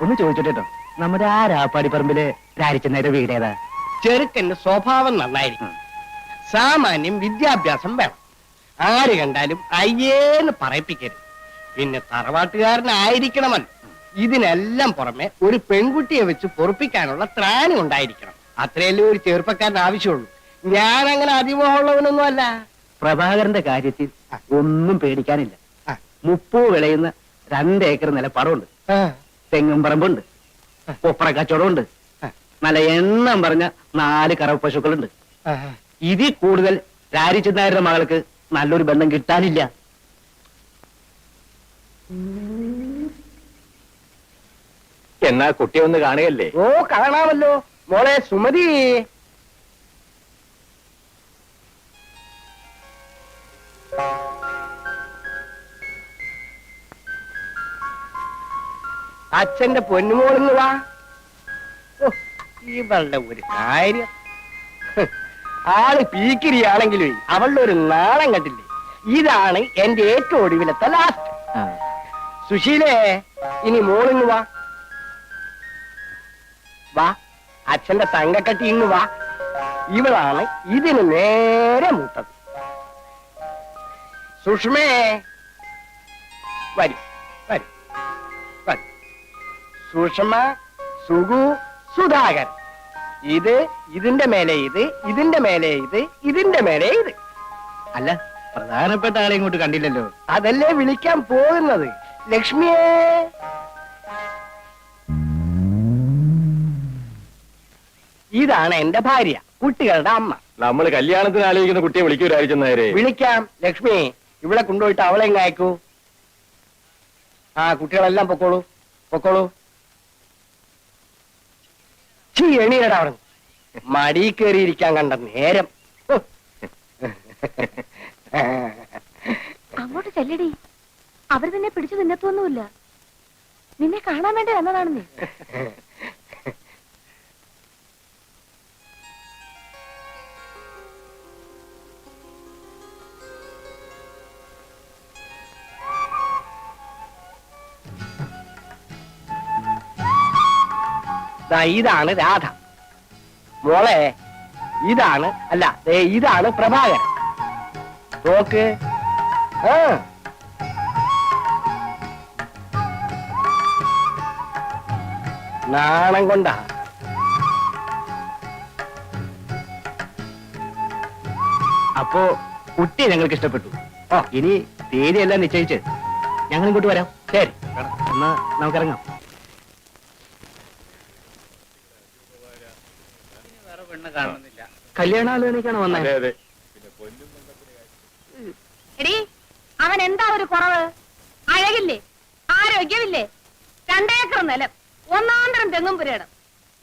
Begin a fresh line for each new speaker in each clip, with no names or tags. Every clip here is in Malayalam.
ഒന്ന് ചോദിച്ചോട്ടോ, നമ്മുടെ ആ രാപ്പാടിപ്പറമ്പില് രാരിച്ചെന്നേരെ വീട് ഏതാ?
ചെറുക്കന്റെ സ്വഭാവം നന്നായിരിക്കും, സാമാന്യം വിദ്യാഭ്യാസം വേണം, ആര് കണ്ടാലും അയ്യേന്ന് പറയിപ്പിക്കരുത്, പിന്നെ തറവാട്ടുകാരനായിരിക്കണമല്ലോ. ഇതിനെല്ലാം പുറമെ ഒരു പെൺകുട്ടിയെ വെച്ച് പൊറുപ്പിക്കാനുള്ള ത്രാണി ഉണ്ടായിരിക്കണം. അത്രയല്ലേ ഒരു ചെറുപ്പക്കാരന് ആവശ്യമുള്ളൂ. ഞാൻ അങ്ങനെ അതിമോഹമുള്ളവനൊന്നും അല്ല.
പ്രഭാകരന്റെ കാര്യത്തിൽ ഒന്നും പേടിക്കാനില്ല. 30 വിളയുന്ന 2 ഏക്കർ നിലപ്പാടമുണ്ട്, തെങ്ങും പറമ്പുണ്ട്, കൊപ്ര കച്ചവടമുണ്ട്, നല്ല എണ്ണം പറഞ്ഞ 4 കറവ പശുക്കളുണ്ട്. ഇതിൽ കൂടുതൽ രാരിച്ചെന്നാരുടെ മകൾക്ക് നല്ലൊരു ബന്ധം കിട്ടാനില്ല.
എന്നാ കുട്ടിയെ ഒന്ന് കാണുകയല്ലേ?
ഓ, കാണാമല്ലോ. മോളെ സുമതി, അച്ഛന്റെ പൊന്നുമോളിന്ന് വാ. ഇവളുടെ ഒരു കാര്യം, ആള് പീക്കിരിയാണെങ്കിലും അവളുടെ ഒരു നാളം കണ്ടില്ലേ? ഇതാണ് എന്റെ ഏറ്റവും ഒടുവിലത്തെ ലാസ്റ്റ്. സുശീലേ, ഇനി മോളിന്ന് വാ. വാ, അച്ഛന്റെ തങ്കക്കട്ടി ഇങ്ങ് വാ. ഇവളാണ് ഇതിന് നേരെ മൂത്തത്. സുഷ്മേ, വരും വരും വരും. സുഷമ, സുഗു, സുധാകരൻ. ഇത്, ഇതിന്റെ മേലെ ഇത്, ഇതിന്റെ മേലെ ഇത്, ഇതിന്റെ മേലെ ഇത്.
അല്ല, പ്രധാനപ്പെട്ട ആളെ ഇങ്ങോട്ട് കണ്ടില്ലല്ലോ.
അതല്ലേ വിളിക്കാൻ പോകുന്നത്. ലക്ഷ്മിയെ, ഇതാണ് എന്റെ ഭാര്യ, കുട്ടികളുടെ അമ്മ.
നമ്മൾ കല്യാണത്തിന് ആലോചിക്കുന്ന കുട്ടിയെ വിളിക്കൂ രാരിച്ചെന്നേരെ?
വിളിക്കാം. ലക്ഷ്മി, ഇവിടെ കൊണ്ടുപോയിട്ട് അവളെ എങ്ങ് അയക്കൂ. ആ, കുട്ടികളെല്ലാം പൊക്കോളൂ, പൊക്കോളൂ. എണീരടാ അവിടെ, മടി കയറിയിരിക്കാൻ കണ്ട നേരം.
അങ്ങോട്ട് ചെല്ലടി, അവർ നിന്നെ പിടിച്ചു നിന്നത്തൊന്നുമില്ല. നിന്നെ കാണാൻ വേണ്ടി വന്നതാണ് നീ.
ഇതാണ് രാധ. മോളെ, ഇതാണ്, അല്ല ഇതാണ് പ്രഭാകരൻ. നോക്ക്. നാണം കൊണ്ടാ.
അപ്പോ കുട്ടിയെ ഞങ്ങൾക്ക് ഇഷ്ടപ്പെട്ടു. ഇനി തീയതിയെല്ലാം നിശ്ചയിച്ച് ഞങ്ങൾ ഇങ്ങോട്ട് വരാം.
ശരി,
എന്നാ നമുക്കിറങ്ങാം. കല്യാണാലോചനയ്ക്കാണ് വന്നത്.
എടി, അവൻ എന്താ ഒരു കുറവ്? അഴകില്ലേ, ആരോഗ്യമില്ലേ, 2 ഏക്കർ നിലം, 1 തെങ്ങും പുരയിടം,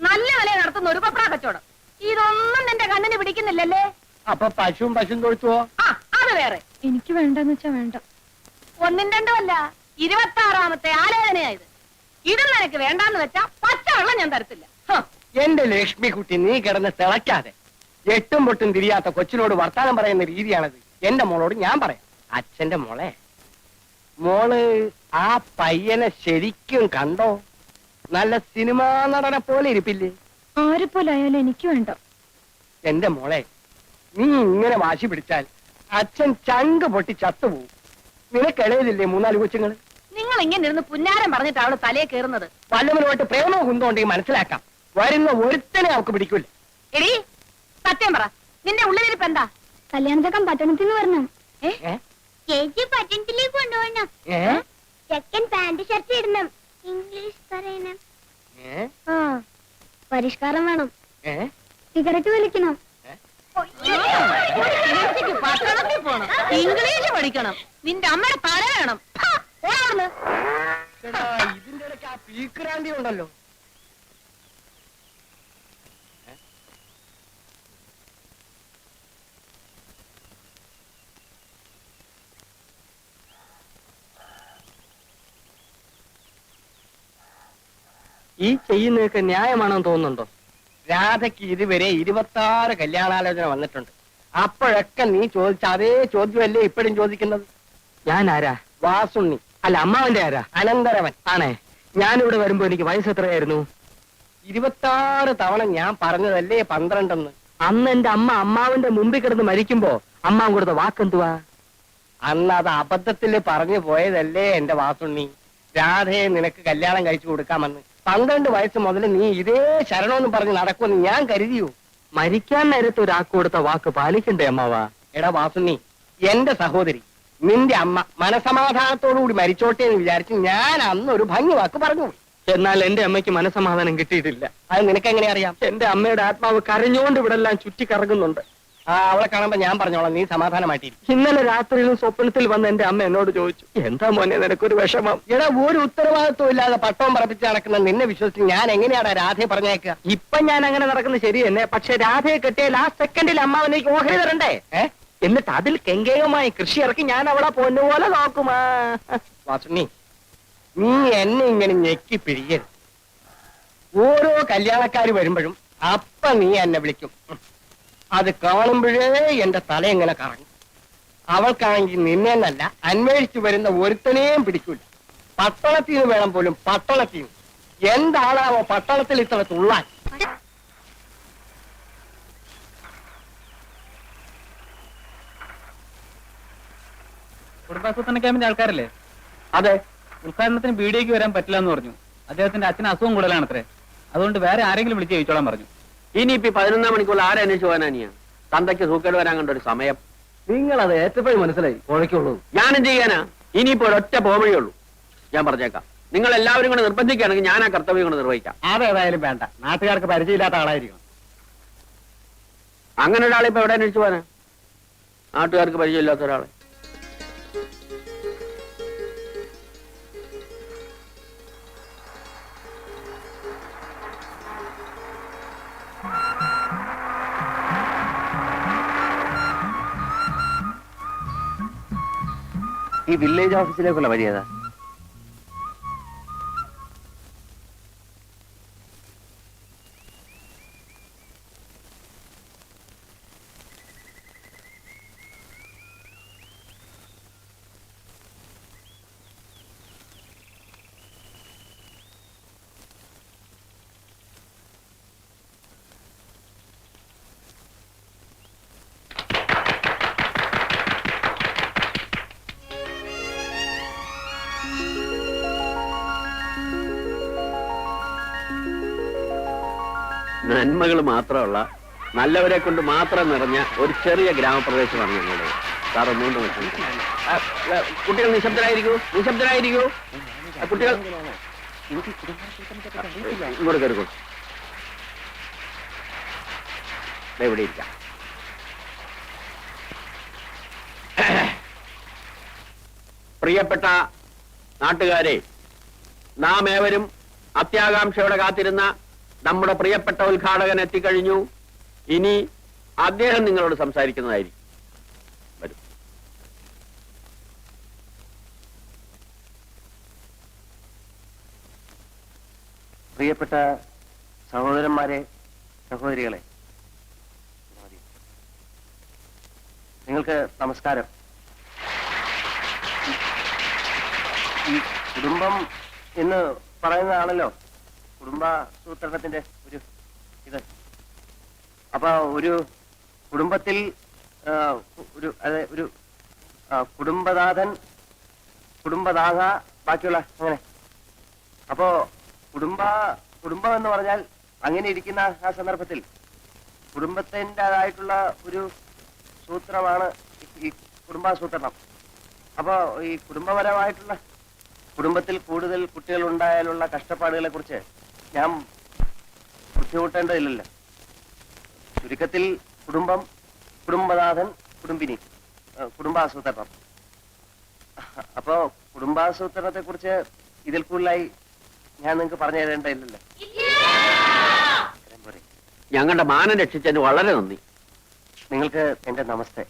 നല്ല വില നടത്തുന്ന ഒരു കൊപ്ര കച്ചവടം. ഇതൊന്നും നിന്റെ കണ്ണിന് പിടിക്കുന്നില്ലല്ലേ?
അപ്പൊ പശുവും തൊഴുത്തുവോ?
ആ, അത് വേറെ. എനിക്ക് വേണ്ടെന്ന് വെച്ചാ വേണ്ട. 1 2 26ാമത്തെ ആലോചനയായത്. ഇത് നിനക്ക് വേണ്ടാന്ന് വെച്ചാ പച്ചവെള്ളം ഞാൻ തരത്തില്ല.
എന്റെ ലക്ഷ്മി കുട്ടി, നീ കിടന്ന് തിളയ്ക്കാതെ. 8ഉം പൊട്ടും തിരിയാത്ത കൊച്ചിനോട് വർത്താനം പറയുന്ന രീതിയാണത്. എന്റെ മോളോട് ഞാൻ പറയാം. അച്ഛന്റെ മോളെ, മോള് ആ പയ്യനെ ശരിക്കും കണ്ടോ? നല്ല സിനിമാ നടനെ പോലെ ഇരിപ്പില്ലേ?
ആരെ പോലെ ആയാലും എനിക്ക് വേണ്ട.
എന്റെ മോളെ, നീ ഇങ്ങനെ വാശി പിടിച്ചാൽ അച്ഛൻ ചങ്ക് പൊട്ടി ചത്തുപോകും. നിനക്കിടയിലില്ലേ 3-4 കൊച്ചുങ്ങള്?
നിങ്ങൾ ഇങ്ങനെ ഇരുന്ന് പുന്നാരം പറഞ്ഞിട്ട് അവള് തലയെ കയറുന്നത്.
വല്ലവനുമായിട്ട് പ്രേമവും കുന്തോണ്ടെങ്കിൽ മനസ്സിലാക്കാം. വരുന്ന ഒരുത്തനെ അവൾക്ക് പിടിക്കൂല.
എടി, സത്യം പറ, നിന്റെ ഉള്ളിലിരിപ്പ് എന്താ? കല്യാണത്തക്കം പട്ടണത്തിൽ വരണം. ചേച്ചി പട്ടണത്തിലേക്ക് കൊണ്ടുപോകണം. ചെക്കൻ പാന്റ് ഷർട്ട് ഇടണം, ഇംഗ്ലീഷ് പറയണം, പരിഷ്കാരം വേണം, സിഗരറ്റ് വലിക്കണം, പട്ടണത്തിൽ പോണം, ഇംഗ്ലീഷ് പഠിക്കണം, നിന്റെ അമ്മയുടെ തല വേണം.
ഇതിന്റെ ഇടയ്ക്ക് ആ പീക്രാന്തി ഉണ്ടല്ലോ. ഈ ചെയ്യുന്നതൊക്കെ ന്യായമാണെന്ന് തോന്നുന്നുണ്ടോ? രാധയ്ക്ക് ഇതുവരെ 26 കല്യാണാലോചന വന്നിട്ടുണ്ട്. അപ്പോഴൊക്കെ നീ ചോദിച്ച അതേ ചോദ്യമല്ലേ ഇപ്പോഴും ചോദിക്കുന്നത്?
ഞാൻ ആരാ?
വാസുണ്ണി.
അല്ല, അമ്മാവന്റെ ആരാ?
അനന്തരവൻ.
ആണേ,
ഞാനിവിടെ വരുമ്പോ എനിക്ക് വയസ്സ് എത്രയായിരുന്നു? 26 തവണ ഞാൻ പറഞ്ഞതല്ലേ 12 അന്ന് എന്റെ അമ്മ അമ്മാവിന്റെ മുമ്പിൽ കിടന്ന് മരിക്കുമ്പോ അമ്മാവൻ കൊടുത്ത വാക്കെന്തുവാ? അന്ന് അത് അബദ്ധത്തില് പറഞ്ഞു പോയതല്ലേ എന്റെ വാസുണ്ണി. രാധയെ നിനക്ക് കല്യാണം കഴിച്ചു കൊടുക്കാമെന്ന് 12 വയസ്സ് മുതൽ നീ ഇതേ ശരണമെന്ന് പറഞ്ഞ് നടക്കുമെന്ന് ഞാൻ കരുതിയോ? മരിക്കാൻ നേരത്തെ ഒരാൾക്ക് കൊടുത്ത വാക്ക് പാലിക്കണ്ടേ അമ്മാവാ? എടാ വാസുണ്ണി, എന്റെ സഹോദരി നിന്റെ അമ്മ മനസമാധാനത്തോടുകൂടി മരിച്ചോട്ടെ എന്ന് വിചാരിച്ച് ഞാൻ അന്ന് ഒരു ഭംഗി വാക്ക് പറഞ്ഞു. എന്നാൽ എന്റെ അമ്മയ്ക്ക് മനസമാധാനം കിട്ടിയിട്ടില്ല. അത് നിനക്ക് എങ്ങനെ അറിയാം? എന്റെ അമ്മയുടെ ആത്മാവ് കരഞ്ഞുകൊണ്ട് ഇവിടെ എല്ലാം ചുറ്റി കറങ്ങുന്നുണ്ട്. അവളെ കാണുമ്പോ ഞാൻ പറഞ്ഞോളാം, നീ സമാധാനമായിട്ടിരിക്കും. ഇന്നലെ രാത്രിയിലും സ്വപ്നത്തിൽ വന്ന് എന്റെ അമ്മ എന്നോട് ചോദിച്ചു, എന്താ മോനെ നിനക്കൊരു വിഷമം? എടാ, ഒരു ഉത്തരവാദിത്വം ഇല്ലാതെ പട്ടവും പറപ്പിച്ച് നടക്കുന്ന നിന്നെ വിശ്വസിച്ച് ഞാൻ എങ്ങനെയാടാ രാധയെ പറഞ്ഞേക്കുക? ഇപ്പൊ ഞാൻ അങ്ങനെ നടക്കുന്നത് ശരി തന്നെ, പക്ഷെ രാധയെ കെട്ടിയാൽ ആ സെക്കൻഡിൽ അമ്മാവനേക്ക് ഓഹരി തരണ്ടേ? എന്നിട്ട് അതിൽ കെങ്കേയമായി കൃഷി ഇറക്കി ഞാൻ അവളെ പൊന്നുപോലെ നോക്കുമാ. വാസുണ്ണി, നീ എന്നെ ഇങ്ങനെ ഞെക്കി പിരിയരുത്. ഓരോ കല്യാണക്കാര് വരുമ്പോഴും അപ്പ നീ എന്നെ വിളിക്കും. അത് കാണുമ്പോഴേ എന്റെ തല എങ്ങനെ കറങ്ങും. അവൾക്കാണെങ്കിൽ നിന്നെ എന്നല്ല അന്വേഷിച്ചു വരുന്ന ഒരുത്തനെയും പിടിക്കൂല. പട്ടണത്തിൽ നിന്ന് വേണം പോലും, പട്ടണത്തിൽ നിന്ന്. എന്താണാവോ പട്ടണത്തിൽ ഇത്ര തുള്ളാൻ?
കുടുംബാസൂത്രണ ക്യാമ്പിന്റെ ആൾക്കാരല്ലേ?
അതെ.
ഉദ്ഘാടനത്തിന് ബീഡിയേക്ക് വരാൻ പറ്റില്ല എന്ന് പറഞ്ഞു. അദ്ദേഹത്തിന്റെ അച്ഛന് അസുഖം കൂടുതലാണത്രേ. അതുകൊണ്ട് വേറെ ആരെങ്കിലും വിളിച്ച് ചോദിച്ചോളാൻ പറഞ്ഞു.
ഇനിയിപ്പോ 11 മണിക്കൂർ ആരന്വേഷിച്ചു പോകാനാ? തന്തയ്ക്ക് സൂക്കേട് വരാൻ കണ്ട ഒരു സമയം.
നിങ്ങളത് ഏറ്റപ്പോഴും മനസ്സിലായി കുഴക്കുള്ളൂ.
ഞാനും ചെയ്യാനാ? ഇനിയിപ്പോ ഒരൊറ്റ പോവഴിയുള്ളൂ. ഞാൻ പറഞ്ഞേക്കാം, നിങ്ങൾ എല്ലാവരും കൂടെ നിർബന്ധിക്കുകയാണെങ്കിൽ ഞാൻ ആ കർത്തവ്യം കൊണ്ട് നിർവഹിക്കാം.
അതേതായാലും വേണ്ട, നാട്ടുകാർക്ക് പരിചയമില്ലാത്ത ആളായിരിക്കണം.
അങ്ങനെ ഒരാളെ ഇപ്പൊ എവിടെ അന്വേഷിച്ചു പോകാനാ? നാട്ടുകാർക്ക് പരിചയമില്ലാത്ത ഒരാളെ. ഈ വില്ലേജ് ഓഫീസിലേക്കുള്ള വഴി ഏതാ? നന്മകൾ മാത്രമുള്ള, നല്ലവരെ കൊണ്ട് മാത്രം നിറഞ്ഞ ഒരു ചെറിയ ഗ്രാമപ്രദേശമാണ് ഞങ്ങളുടെ. സാർ ഒന്നുകൊണ്ട് കുട്ടികൾ നിശബ്ദരായിരിക്കൂ, നിശബ്ദരായിരിക്കൂ. കുട്ടികൾ ഇങ്ങോട്ട് കയറിക്കോ. ഇവിടെ ഇരിക്കാം. പ്രിയപ്പെട്ട നാട്ടുകാരെ, നാം ഏവരും അത്യാകാംക്ഷയോടെ കാത്തിരുന്ന നമ്മുടെ പ്രിയപ്പെട്ട ഉദ്ഘാടകൻ എത്തിക്കഴിഞ്ഞു. ഇനി അദ്ദേഹം നിങ്ങളോട് സംസാരിക്കുന്നതായിരിക്കും. വരൂ.
പ്രിയപ്പെട്ട സഹോദരന്മാരെ, സഹോദരികളെ, നിങ്ങൾക്ക് നമസ്കാരം. ഈ കുടുംബം എന്ന് പറയുന്നതാണല്ലോ കുടുംബാസൂത്രണത്തിന്റെ ഒരു ഇത്. അപ്പൊ ഒരു കുടുംബത്തിൽ ഒരു കുടുംബനാഥൻ, കുടുംബനാഥ, ബാക്കിയുള്ള അങ്ങനെ. അപ്പോ കുടുംബം എന്ന് പറഞ്ഞാൽ അങ്ങനെ ഇരിക്കുന്ന ആ സന്ദർഭത്തിൽ കുടുംബത്തിൻ്റെതായിട്ടുള്ള ഒരു സൂത്രമാണ് ഈ കുടുംബാസൂത്രണം. അപ്പോ ഈ കുടുംബപരമായിട്ടുള്ള, കുടുംബത്തിൽ കൂടുതൽ കുട്ടികൾ ഉണ്ടായാലുള്ള കഷ്ടപ്പാടുകളെ കുറിച്ച് ഞാൻ ബുദ്ധിമുട്ടേണ്ടതില്ലല്ലോ. ചുരുക്കത്തിൽ കുടുംബം, കുടുംബനാഥൻ, കുടുംബിനി, കുടുംബാസൂത്രണം. അപ്പോ കുടുംബാസൂത്രണത്തെ കുറിച്ച് ഇതിൽ കൂടുതലായി ഞാൻ നിങ്ങൾക്ക് പറഞ്ഞു തരേണ്ടതില്ലല്ലോ.
ഞങ്ങളുടെ മാനം രക്ഷിച്ചതിന് വളരെ നന്ദി.
നിങ്ങൾക്ക് എന്റെ നമസ്തേ.